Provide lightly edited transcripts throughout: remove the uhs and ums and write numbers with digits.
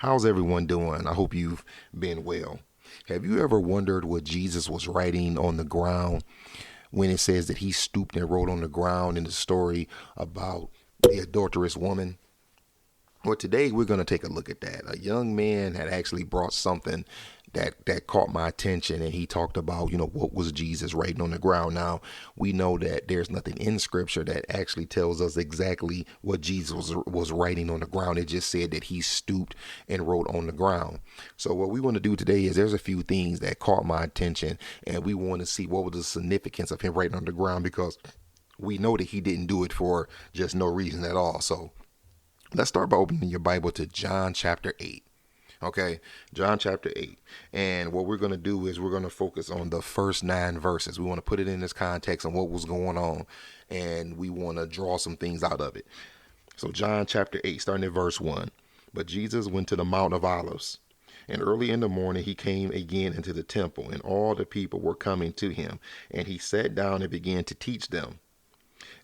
How's everyone doing? I hope you've been well. Have you ever wondered what Jesus was writing on the ground when it says that he stooped and wrote on the ground in the story about the adulterous woman? Well, today we're going to take a look at that. A young man had actually brought something that caught my attention, and he talked about, what was Jesus writing on the ground. Now, we know that there's nothing in Scripture that actually tells us exactly what Jesus was writing on the ground. It just said that he stooped and wrote on the ground. So what we want to do today is there's a few things that caught my attention, and we want to see what was the significance of him writing on the ground, because we know that he didn't do it for just no reason at all. So let's start by opening your Bible to John chapter 8. Okay, John chapter 8. And what we're going to do is we're going to focus on the first 9 verses. We want to put it in this context and what was going on, and we want to draw some things out of it. So John chapter 8, starting at verse 1. But Jesus went to the Mount of Olives, and early in the morning he came again into the temple, and all the people were coming to him, and he sat down and began to teach them.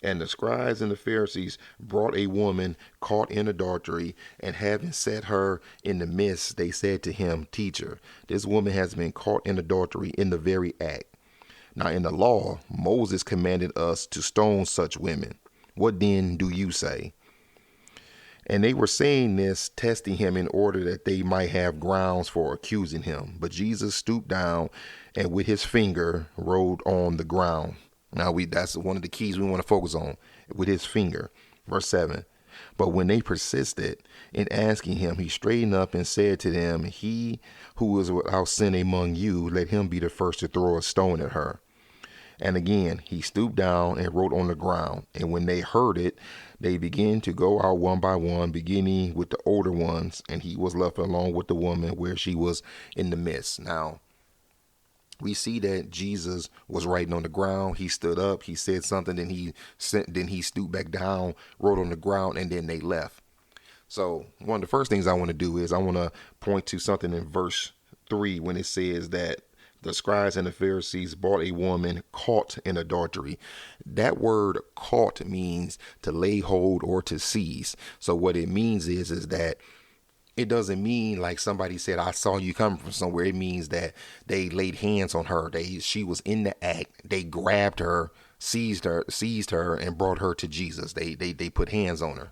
And the scribes and the Pharisees brought a woman caught in adultery, and having set her in the midst, they said to him, Teacher, this woman has been caught in adultery in the very act. Now in the law, Moses commanded us to stone such women. What then do you say? And they were saying this, testing him in order that they might have grounds for accusing him. But Jesus stooped down and with his finger wrote on the ground. Now that's one of the keys we want to focus on, with his finger. Verse 7. But when they persisted in asking him, he straightened up and said to them, He who is without sin among you, let him be the first to throw a stone at her. And again, he stooped down and wrote on the ground. And when they heard it, they began to go out one by one, beginning with the older ones. And he was left alone with the woman where she was in the midst. Now, we see that Jesus was writing on the ground. He stood up, he said something, then he stooped back down, wrote on the ground, and then they left. So one of the first things I want to do is I want to point to something in verse 3 when it says that the scribes and the Pharisees brought a woman caught in adultery. That word caught means to lay hold or to seize. So what it means is that it doesn't mean like somebody said, I saw you coming from somewhere. It means that they laid hands on her. She was in the act. They grabbed her, seized her, and brought her to Jesus. They put hands on her.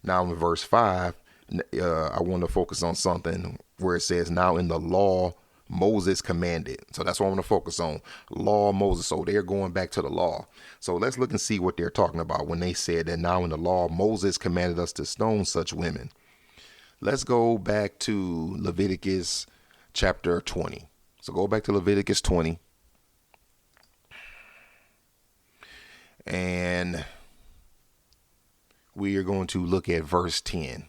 Now in verse 5, I want to focus on something where it says, now in the law, Moses commanded. So that's what I want to focus on. Law, Moses. So they're going back to the law. So let's look and see what they're talking about when they said that now in the law, Moses commanded us to stone such women. Let's go back to Leviticus chapter 20. So go back to Leviticus 20. And we are going to look at verse 10.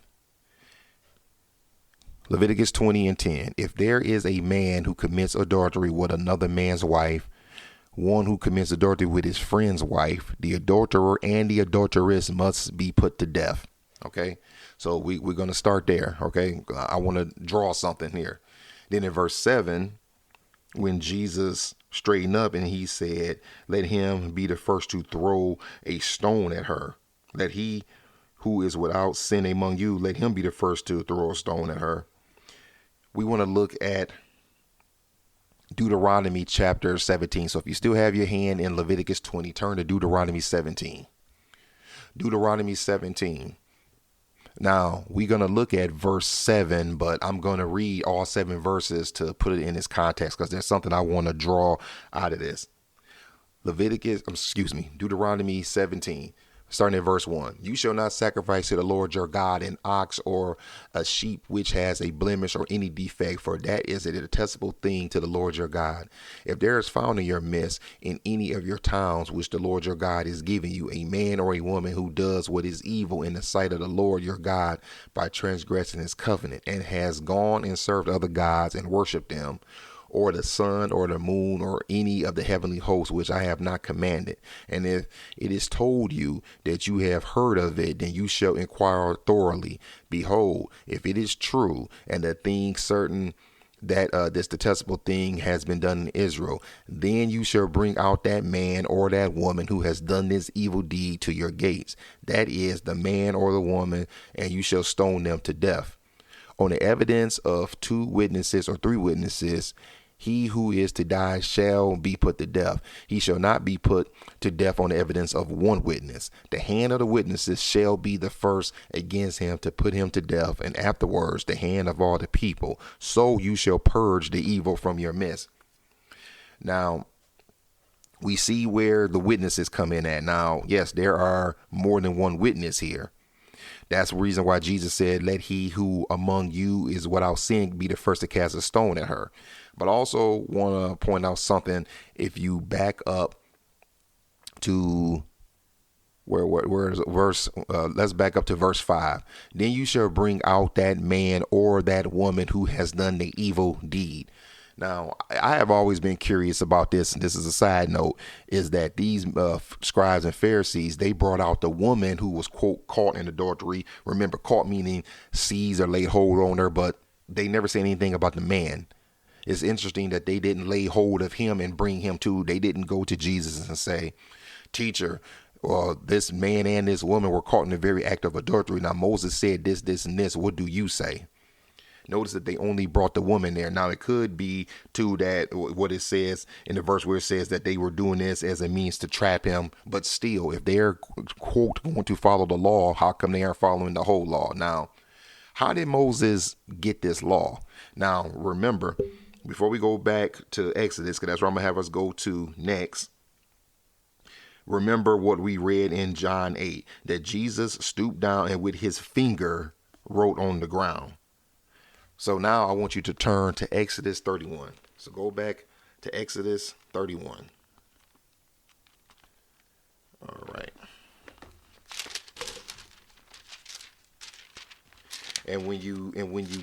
Leviticus 20 and 10. If there is a man who commits adultery with another man's wife, one who commits adultery with his friend's wife, the adulterer and the adulteress must be put to death. Okay, so we're going to start there. Okay, I want to draw something here. Then in verse 7, when Jesus straightened up and he said, let him be the first to throw a stone at her. Let he who is without sin among you, let him be the first to throw a stone at her. We want to look at Deuteronomy chapter 17. So if you still have your hand in Leviticus 20, turn to Deuteronomy 17. Deuteronomy 17. Now, we're going to look at verse 7, but I'm going to read all 7 verses to put it in its context because there's something I want to draw out of this. Deuteronomy 17, starting at verse 1. You shall not sacrifice to the Lord your God an ox or a sheep which has a blemish or any defect, for that is a detestable thing to the Lord your God. If there is found in your midst in any of your towns which the Lord your God is giving you, a man or a woman who does what is evil in the sight of the Lord your God by transgressing his covenant, and has gone and served other gods and worshipped them, or the sun or the moon or any of the heavenly hosts which I have not commanded. And if it is told you that you have heard of it, then you shall inquire thoroughly. Behold, if it is true and the thing certain that this detestable thing has been done in Israel, then you shall bring out that man or that woman who has done this evil deed to your gates. That is the man or the woman, and you shall stone them to death. On the evidence of two witnesses or three witnesses, he who is to die shall be put to death. He shall not be put to death on the evidence of one witness. The hand of the witnesses shall be the first against him to put him to death, and afterwards the hand of all the people. So you shall purge the evil from your midst. Now, we see where the witnesses come in at. Now, yes, there are more than one witness here. That's the reason why Jesus said, let he who among you is without sin be the first to cast a stone at her. But also want to point out something. If you back up to where is verse, let's back up to verse 5. Then you shall bring out that man or that woman who has done the evil deed. Now, I have always been curious about this, and this is a side note, is that these scribes and Pharisees, they brought out the woman who was, quote, caught in adultery. Remember, caught meaning seized or laid hold on her, but they never say anything about the man. It's interesting that they didn't lay hold of him and bring him to, they didn't go to Jesus and say, teacher, this man and this woman were caught in the very act of adultery. Now, Moses said this, this, and this. What do you say? Notice that they only brought the woman there. Now, it could be, too, that what it says in the verse where it says that they were doing this as a means to trap him. But still, if they're, quote, going to follow the law, how come they aren't following the whole law? Now, how did Moses get this law? Now, remember, before we go back to Exodus, because that's where I'm going to have us go to next, remember what we read in John 8, that Jesus stooped down and with his finger wrote on the ground. So now I want you to turn to Exodus 31. So go back to Exodus 31. All right. And when you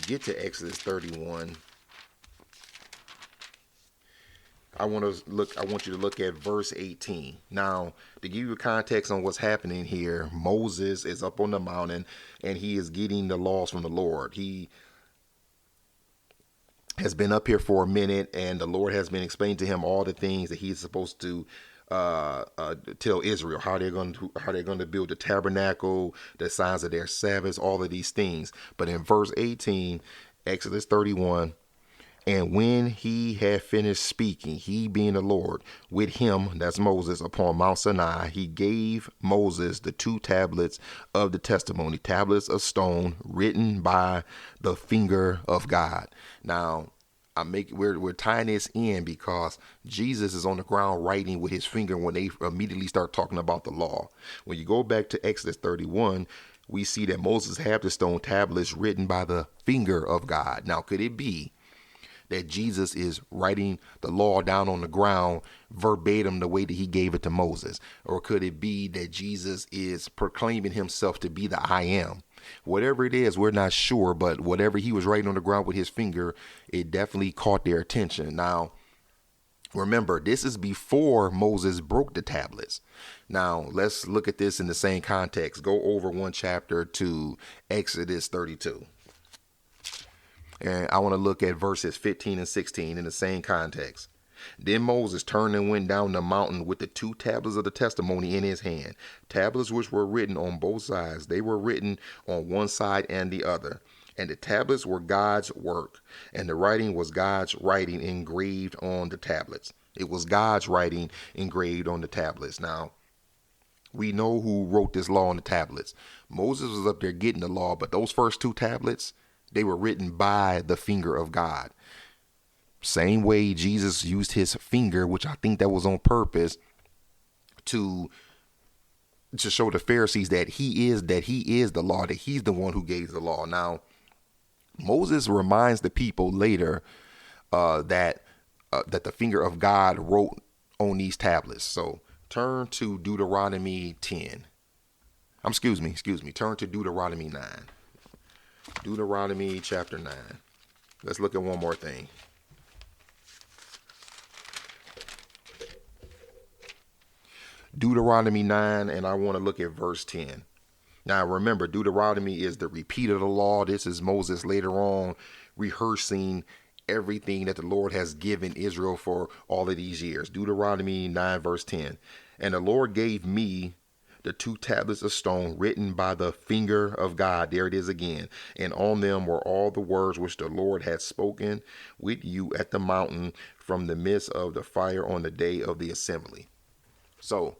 get to Exodus 31, I want you to look at verse 18. Now, to give you context on what's happening here, Moses is up on the mountain and he is getting the laws from the Lord. He has been up here for a minute, and the Lord has been explaining to him all the things that he's supposed to tell Israel, how they're going to build the tabernacle, the signs of their Sabbaths, all of these things. But in verse 18, Exodus 31, and when he had finished speaking, he being the Lord, with him, that's Moses, upon Mount Sinai, he gave Moses the two tablets of the testimony, tablets of stone written by the finger of God. Now, we're tying this in because Jesus is on the ground writing with his finger when they immediately start talking about the law. When you go back to Exodus 31, we see that Moses had the stone tablets written by the finger of God. Now, could it be that Jesus is writing the law down on the ground verbatim the way that he gave it to Moses? Or could it be that Jesus is proclaiming himself to be the I am? Whatever it is, we're not sure, but whatever he was writing on the ground with his finger, it definitely caught their attention. Now, remember, this is before Moses broke the tablets. Now, let's look at this in the same context. Go over one chapter to Exodus 32. And I want to look at verses 15 and 16 in the same context. Then Moses turned and went down the mountain with the two tablets of the testimony in his hand, tablets which were written on both sides. They were written on one side and the other. And the tablets were God's work, and the writing was God's writing engraved on the tablets. It was God's writing engraved on the tablets. Now, we know who wrote this law on the tablets. Moses was up there getting the law, but those first two tablets, they were written by the finger of God. Same way Jesus used his finger, which I think that was on purpose, to show the Pharisees that he is the law, that he's the one who gave the law. Now, Moses reminds the people later that the finger of God wrote on these tablets. So turn to Deuteronomy 10. Excuse me. Turn to Deuteronomy 9. Deuteronomy chapter 9. Let's look at one more thing. Deuteronomy 9, and I want to look at verse 10. Now, remember, Deuteronomy is the repeat of the law. This is Moses later on rehearsing everything that the Lord has given Israel for all of these years. Deuteronomy 9, verse 10. And the Lord gave me the 2 tablets of stone written by the finger of God. There it is again. And on them were all the words which the Lord had spoken with you at the mountain from the midst of the fire on the day of the assembly. So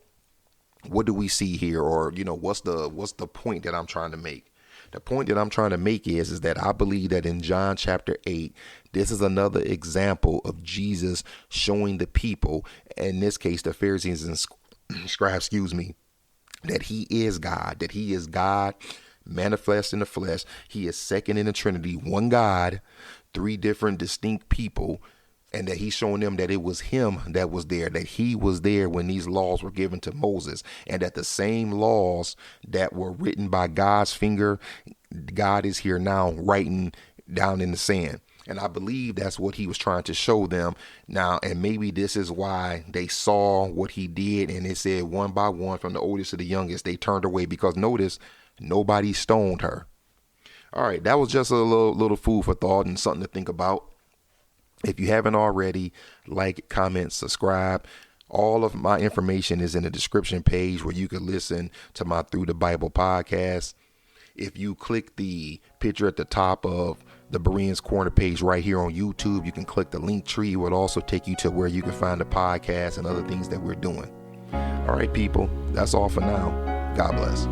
what do we see here? Or, what's the point that I'm trying to make? The point that I'm trying to make is that I believe that in John chapter 8, this is another example of Jesus showing the people, in this case, the Pharisees and scribes, that he is God manifest in the flesh. He is second in the Trinity, one God, 3 different distinct people, and that he's showing them that it was him that was there, that he was there when these laws were given to Moses, and that the same laws that were written by God's finger, God is here now writing down in the sand. And I believe that's what he was trying to show them now. And maybe this is why they saw what he did. And it said one by one, from the oldest to the youngest, they turned away, because notice, nobody stoned her. All right. That was just a little food for thought and something to think about. If you haven't already, like, comment, subscribe. All of my information is in the description page where you can listen to my Through the Bible podcast. If you click the picture at the top of the Bereans Corner page right here on YouTube, you can click the link tree. It will also take you to where you can find the podcast and other things that we're doing. All right, people, that's all for now. God bless.